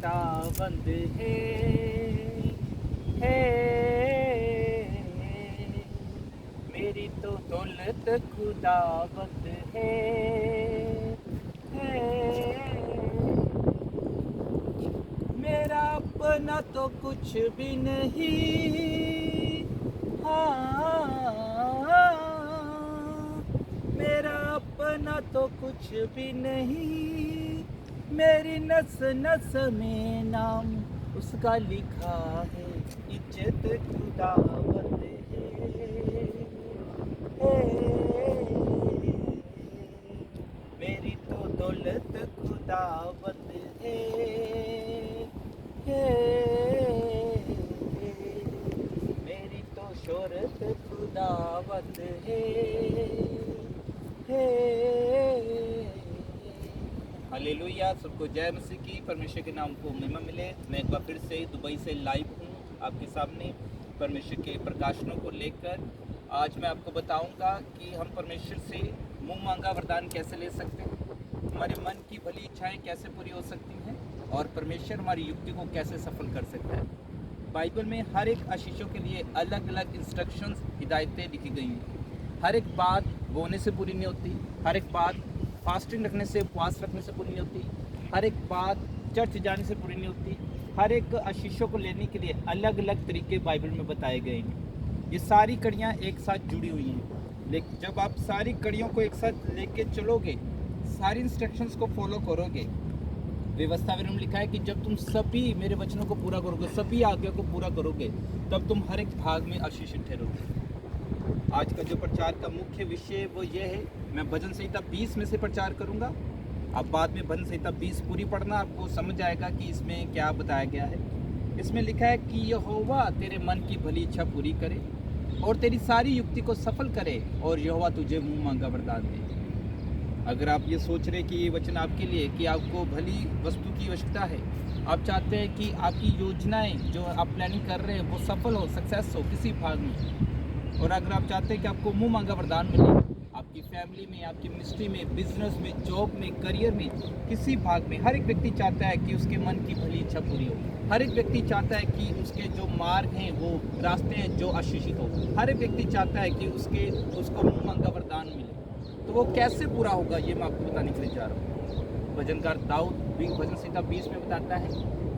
खुदाबंद है मेरी तो दौलत खुदाबंद है मेरा अपना तो कुछ भी नहीं, हाँ मेरा अपना तो कुछ भी नहीं, मेरी नस नस में नाम उसका लिखा है, इज्जत खुदाबंद है मेरी तो दौलत खुदाबंद है मेरी तो शोहरत खुदाबंद है। हालेलुया, सबको जय मसीह की। परमेश्वर के नाम को महिमा मिले। मैं एक बार फिर से दुबई से लाइव हूँ आपके सामने परमेश्वर के प्रकाशनों को लेकर। आज मैं आपको बताऊंगा कि हम परमेश्वर से मुंह मांगा वरदान कैसे ले सकते हैं, हमारे मन की भली इच्छाएं कैसे पूरी हो सकती हैं और परमेश्वर हमारी युक्ति को कैसे सफल कर सकता है। बाइबल में हर एक आशीषों के लिए अलग अलग इंस्ट्रक्शंस, हिदायतें लिखी गई हैं। हर एक बात बोने से पूरी नहीं होती, हर एक बात फास्टिंग रखने से, उपवास रखने से पूरी नहीं होती, हर एक बात चर्च जाने से पूरी नहीं होती। हर एक आशीषों को लेने के लिए अलग अलग तरीके बाइबल में बताए गए हैं। ये सारी कड़ियाँ एक साथ जुड़ी हुई हैं, लेकिन जब आप सारी कड़ियों को एक साथ लेके चलोगे, सारी इंस्ट्रक्शंस को फॉलो करोगे, व्यवस्था में लिखा है कि जब तुम सभी मेरे वचनों को पूरा करोगे, सभी आज्ञा को पूरा करोगे, तब तुम हर एक भाग में आशीषित ठहरोगे। आज का जो प्रचार का मुख्य विषय वो ये है, मैं भजन संहिता 20 में से प्रचार करूंगा। अब बाद में भजन संहिता 20 पूरी पढ़ना, आपको समझ आएगा कि इसमें क्या बताया गया है। इसमें लिखा है कि यहोवा तेरे मन की भली इच्छा पूरी करे और तेरी सारी युक्ति को सफल करे और यहोवा तुझे मुंह मांगा वरदान दे। अगर आप ये सोच रहे कि ये वचन आपके लिए, कि आपको भली वस्तु की आवश्यकता है, आप चाहते हैं कि आपकी योजनाएं जो आप प्लानिंग कर रहे हैं वो सफल हो, सक्सेस हो किसी भाग में, और अगर आप चाहते हैं कि आपको मुंह मांगा वरदान मिले आपकी फैमिली में, आपकी मिनिस्ट्री में, बिजनेस में, जॉब में, करियर में, किसी भाग में, हर एक व्यक्ति चाहता है कि उसके मन की भली इच्छा पूरी हो। हर एक व्यक्ति चाहता है कि उसके जो मार्ग हैं, वो रास्ते हैं जो आशीषित हो। हर एक व्यक्ति चाहता है कि उसको मुंह मांगा वरदान मिले। तो वो कैसे पूरा होगा, ये मैं आपको बताने के लिए जा रहा हूँ। भजनकार दाऊद भी भजन संहिता 20 में बताता है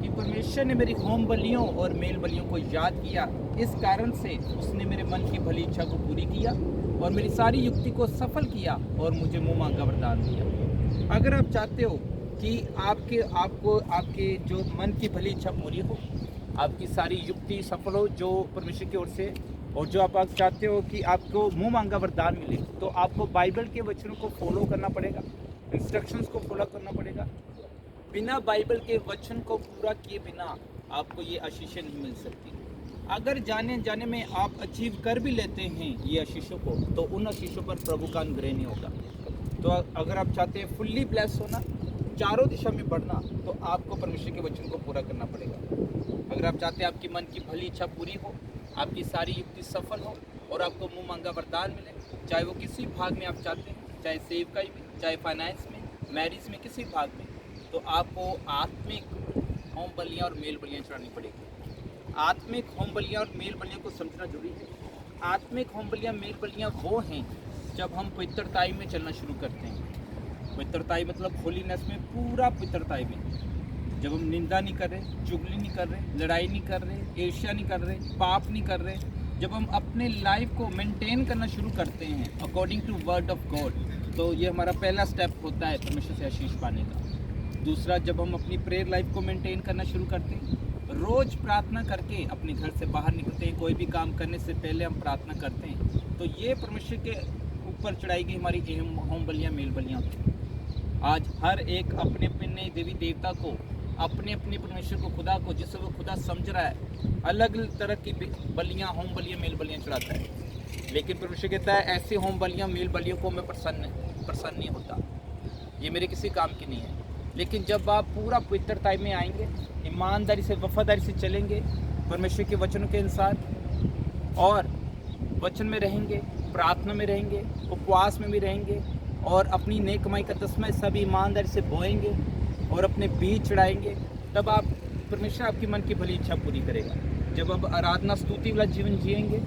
कि परमेश्वर ने मेरी होम बलियों और मेल बलियों को याद किया, इस कारण से उसने मेरे मन की भली इच्छा को पूरी किया और मेरी सारी युक्ति को सफल किया और मुझे मुंह मांगा वरदान दिया। अगर आप चाहते हो कि आपके जो मन की भली इच्छा पूरी हो, आपकी सारी युक्ति सफल हो जो परमेश्वर की ओर से, और जो आप चाहते हो कि आपको मुंह मांगा वरदान मिले, तो आपको बाइबल के वचनों को फॉलो करना पड़ेगा, इंस्ट्रक्शंस को फॉलो करना पड़ेगा। बिना बाइबल के वचन को पूरा किए बिना आपको ये आशीषें नहीं मिल सकती। अगर जाने में आप अचीव कर भी लेते हैं ये आशीषों को, तो उन आशीषों पर प्रभु का अनुग्रह नहीं होगा। तो अगर आप चाहते हैं फुल्ली ब्लेस होना, चारों दिशा में बढ़ना, तो आपको परमेश्वर के वचन को पूरा करना पड़ेगा। अगर आप चाहते हैं आपकी मन की भली इच्छा पूरी हो, आपकी सारी युक्ति सफल हो और आपको मुंह मांगा वरदान मिले, चाहे वो किसी भाग में आप चाहते हैं, चाहे सेवकाई में, चाहे फाइनेंस में, मैरिज में, किसी भाग में, तो आपको आत्मिक होम बलियाँ और मेल बलियाँ चढ़ानी पड़ेगी। आत्मिक होम बलियाँ और मेल बलियों को समझना जरूरी है। आत्मिक होम बलियाँ, मेल बलियाँ वो हैं जब हम पवित्रताई में चलना शुरू करते हैं। पवित्रताई मतलब होलीनेस में, पूरा पवित्रताई में, जब हम निंदा नहीं कर रहे, चुगली नहीं कर रहे, लड़ाई नहीं कर रहे, ईर्ष्या नहीं कर रहे, पाप नहीं कर रहे, जब हम अपने लाइफ को मेंटेन करना शुरू करते हैं according to word of God, तो ये हमारा पहला स्टेप होता है परमेश्वर से आशीष पाने का। दूसरा, जब हम अपनी प्रेयर लाइफ को मेंटेन करना शुरू करते हैं, रोज प्रार्थना करके अपने घर से बाहर निकलते हैं, कोई भी काम करने से पहले हम प्रार्थना करते हैं, तो ये परमेश्वर के ऊपर चढ़ाई गई हमारी होम बलियाँ, मेल बलियाँ होती हैं। आज हर एक अपने अपने देवी देवता को, अपने अपने परमेश्वर को, खुदा को, जिसे वो खुदा समझ रहा है, अलग अलग तरह की बलियाँ, होम बलियाँ, मेल बलियाँ चढ़ाता है। लेकिन परमेश्वर कहता है ऐसी होम बलियाँ, मेल बलियों को मैं प्रसन्न नहीं होता, ये मेरे किसी काम की नहीं है। लेकिन जब आप पूरा पवित्रताई में आएंगे, ईमानदारी से, वफादारी से चलेंगे परमेश्वर के वचनों के अनुसार, और वचन में रहेंगे, प्रार्थना में रहेंगे, उपवास में भी रहेंगे, और अपनी नेक कमाई का 10वां हिस्सा भी ईमानदारी से बोएंगे और अपने बीज चढ़ाएंगे, तब आप परमेश्वर आपकी मन की भली इच्छा पूरी करेगा। जब आप आराधना स्तुति वाला जीवन जिएंगे,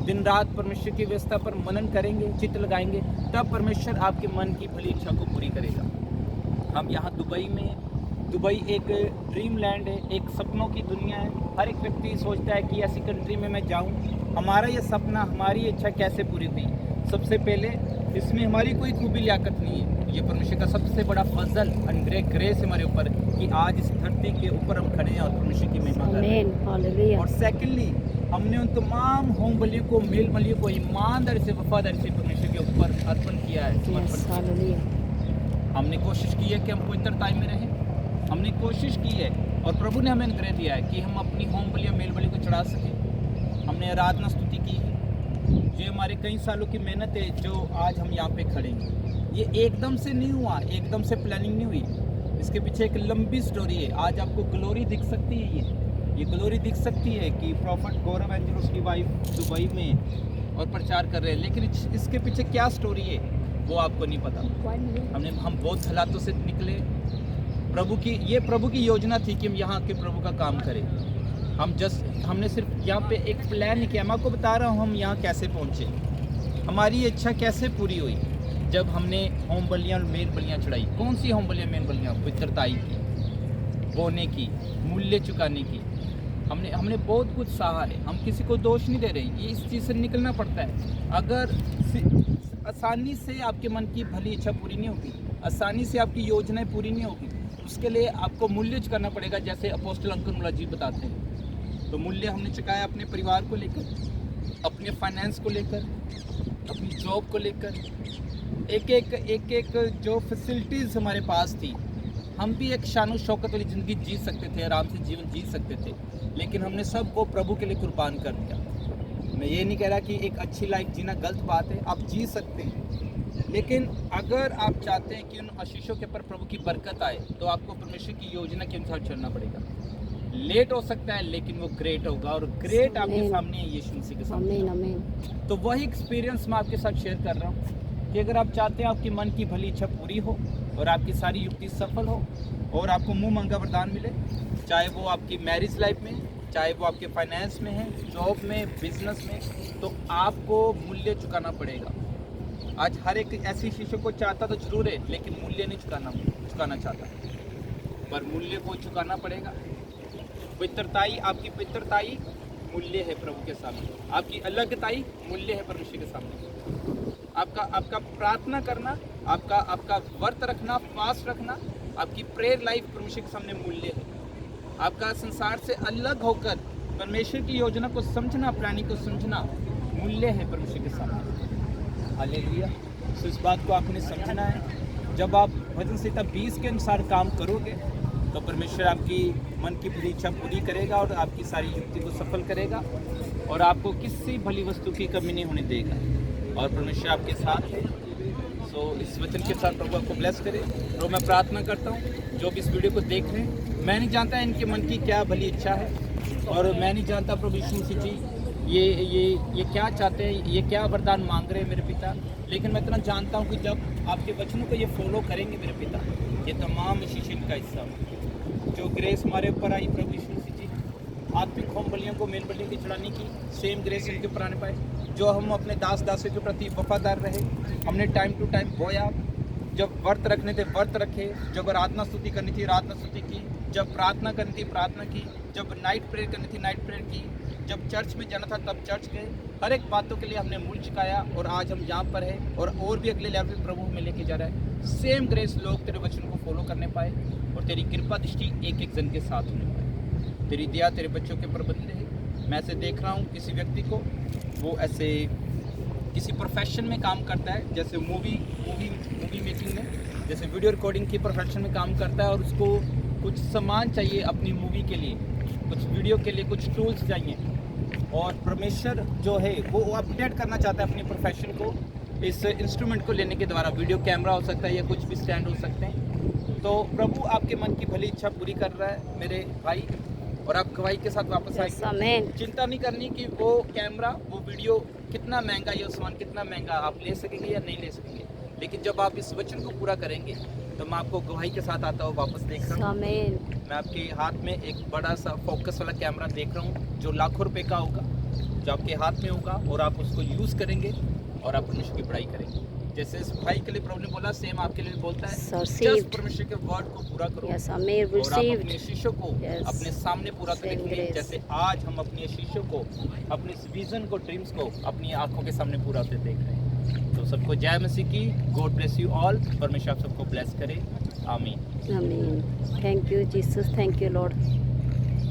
दिन रात परमेश्वर की व्यवस्था पर मनन करेंगे, चित्त लगाएंगे, तब परमेश्वर आपके मन की भली इच्छा को पूरी करेगा। हम यहाँ दुबई में, दुबई एक ड्रीम लैंड है, एक सपनों की दुनिया है। हर एक व्यक्ति सोचता है कि ऐसी कंट्री में मैं जाऊँ। हमारा ये सपना, हमारी इच्छा कैसे पूरी हुई? सबसे पहले इसमें हमारी कोई खूबी लियाकत नहीं है, ये परमेश्वर का सबसे बड़ा फजल एंड ग्रेस हमारे ऊपर कि आज इस धरती के ऊपर हम खड़े हैं और परमेश्वर की महिमा कर रहे हैं। और सेकेंडली, हमने उन तमाम होम बलियों को, मेल बलियों को ईमानदारी से, वफादारी से परमेश्वर के ऊपर अर्पण किया है। हमने कोशिश की है कि हम पवित्रताई में रहें, हमने कोशिश की है और प्रभु ने हमें अनुग्रह दिया है कि हम अपनी होम बलियाँ, मेल बलि को चढ़ा सकें। हमने आराधना स्तुति की है। ये हमारे कई सालों की मेहनत है जो आज हम यहाँ पे खड़े हैं। ये एकदम से नहीं हुआ, एकदम से प्लानिंग नहीं हुई, इसके पीछे एक लंबी स्टोरी है। आज आपको ग्लोरी दिख सकती है, ये ग्लोरी दिख सकती है कि प्रॉफिट गौरव एंजलोस की वाइफ दुबई में और प्रचार कर रहे हैं, लेकिन इसके पीछे क्या स्टोरी है वो आपको नहीं पता। हम बहुत हालातों से निकले। प्रभु की योजना थी कि हम यहाँ के प्रभु का काम करें। हमने सिर्फ यहाँ पे एक प्लान नहीं किया। मैं आपको बता रहा हूँ हम यहाँ कैसे पहुँचे, हमारी इच्छा कैसे पूरी हुई। जब हमने होम बलियाँ और मेल बलियाँ चढ़ाई। कौन सी होम बलियाँ, मेल बलियाँ? पवित्रताई की, बोने की, मूल्य चुकाने की। हमने बहुत कुछ सहा है। हम किसी को दोष नहीं दे रहे, ये इस चीज़ से निकलना पड़ता है। अगर आसानी से आपके मन की भली इच्छा पूरी नहीं होगी, आसानी से आपकी योजनाएं पूरी नहीं होगी, उसके लिए आपको मूल्य चुकाना पड़ेगा, जैसे अपोस्टल अंकल मुल्ला जी बताते हैं। तो मूल्य हमने चुकाया अपने परिवार को लेकर, अपने फाइनेंस को लेकर, अपनी जॉब को लेकर। एक जो फैसिलिटीज़ हमारे पास थी, हम भी एक शानो शौकत वाली ज़िंदगी जी सकते थे, आराम से जीवन जी सकते थे, लेकिन हमने सब वो प्रभु के लिए कुर्बान कर दिया। मैं ये नहीं कह रहा कि एक अच्छी लाइफ जीना गलत बात है, आप जी सकते हैं, लेकिन अगर आप चाहते हैं कि उन आशीषों के ऊपर प्रभु की बरकत आए तो आपको परमेश्वर की योजना के अनुसार चलना पड़ेगा। लेट हो सकता है लेकिन वो ग्रेट होगा, और ग्रेट आपके सामने है, यीशु मसीह के सामने। तो वही एक्सपीरियंस मैं आपके साथ शेयर कर रहा हूँ कि अगर आप चाहते हैं आपकी मन की भली इच्छा पूरी हो और आपकी सारी युक्ति सफल हो और आपको मुँह मांगा वरदान मिले, चाहे वो आपकी मैरिज लाइफ में, चाहे वो आपके फाइनेंस में है, जॉब में, बिजनेस में, तो आपको मूल्य चुकाना पड़ेगा। आज हर एक ऐसी चीज़ों को चाहता तो जरूर है, लेकिन मूल्य नहीं चुकाना चाहता, पर मूल्य को चुकाना पड़ेगा। पवित्रताई, आपकी पवित्रताई मूल्य है प्रभु के सामने, आपकी अलगताई मूल्य है परमेश्वर के सामने। आपका प्रार्थना करना, आपका व्रत रखना, फास्ट रखना, आपकी प्रेयर लाइफ परमेश्वर के सामने मूल्य है। आपका संसार से अलग होकर परमेश्वर की योजना को समझना, प्लानिंग को समझना मूल्य है परमेश्वर के सामने। हालेलुया। तो इस बात को आपने समझना है। जब आप भजन संहिता 20 के अनुसार काम करोगे तो परमेश्वर आपकी मन की भली इच्छा पूरी करेगा और आपकी सारी युक्ति को सफल करेगा और आपको किसी भली वस्तु की कमी नहीं होने देगा, और परमेश्वर आपके साथ है। सो इस वचन के साथ प्रभु आपको ब्लेस करे। तो मैं प्रार्थना करता हूँ जो भी इस वीडियो को देख रहे हैं, मैं नहीं जानता इनके मन की क्या भली इच्छा है, और मैं नहीं जानता प्रभु यीशु मसीह जी ये क्या चाहते हैं, ये क्या वरदान मांग रहे हैं मेरे पिता, लेकिन मैं इतना जानता हूँ कि जब आपके वचनों को ये फॉलो करेंगे मेरे पिता, ये तमाम शीशे का हिस्सा हो। जो ग्रेस हमारे ऊपर आई प्रभु यीशु मसीह जी, आत्मिक होम बलियों को, मेल बलियों की चढ़ाने की सेम ग्रेस इनके ऊपर आने पाए। जो हम अपने दास दासियों के प्रति वफादार रहे, हमने टाइम टू टाइम बोया, जब व्रत रखने थे व्रत रखे, जब आराधना स्तुति करनी थी आराधना स्तुति की, जब प्रार्थना करनी थी प्रार्थना की, जब नाइट प्रेयर करनी थी नाइट प्रेयर की, जब चर्च में जाना था तब चर्च गए। हर एक बातों के लिए हमने मूल चुकाया और आज हम यहाँ पर हैं और भी अगले लेवल प्रभु हमें लेके जा रहा है। सेम ग्रेस लोग तेरे वचन को फॉलो करने पाए और तेरी कृपा दृष्टि एक एक जन के साथ होने पाए। तेरी दया तेरे बच्चों के ऊपर बनी रहे। मैं ऐसे देख रहा हूँ किसी व्यक्ति को, वो ऐसे किसी प्रोफेशन में काम करता है, जैसे मूवी मेकिंग में, जैसे वीडियो रिकॉर्डिंग की प्रोफेशन में काम करता है, और उसको कुछ सामान चाहिए अपनी मूवी के लिए, कुछ वीडियो के लिए कुछ टूल्स चाहिए, और परमेश्वर जो है वो अपडेट करना चाहता है अपनी प्रोफेशन को इस इंस्ट्रूमेंट को लेने के द्वारा। वीडियो कैमरा हो सकता है या कुछ भी स्टैंड हो सकते हैं। तो प्रभु आपके मन की भली इच्छा पूरी कर रहा है मेरे भाई, और आप गवाही के साथ वापस आएंगे। चिंता नहीं करनी कि वो कैमरा, वो वीडियो कितना महंगा या सामान कितना महंगा आप ले सकेंगे या नहीं ले सकेंगे, लेकिन जब आप इस वचन को पूरा करेंगे तो मैं आपको गवाही के साथ आता हूँ वापस देख रहा हूँ। आमीन। मैं आपके हाथ में एक बड़ा सा फोकस वाला कैमरा देख रहा हूँ जो लाखों रुपए का होगा, जो आपके हाथ में होगा और आप उसको यूज़ करेंगे और आप परमेश्वर की पढ़ाई करेंगे। जैसे इस भाई के लिए प्रभु ने बोला, सेम आपके लिए भी बोलता है। So just received. परमेश्वर के वर्ड को पूरा करो Yes, आमीन। और आप अपने Received. शीशों को Yes. अपने सामने पूरा Same करेंगे। grace. जैसे आज हम अपने शीशों को, अपने विजन को, ड्रीम्स को अपनी आंखों के सामने पूरा होते देख रहे हैं। तो सबको जय मसीह की। God bless you all. परमेश्वर आप सबको ब्लेस करे। आमीन। आमीन। Thank you Jesus, thank you Lord.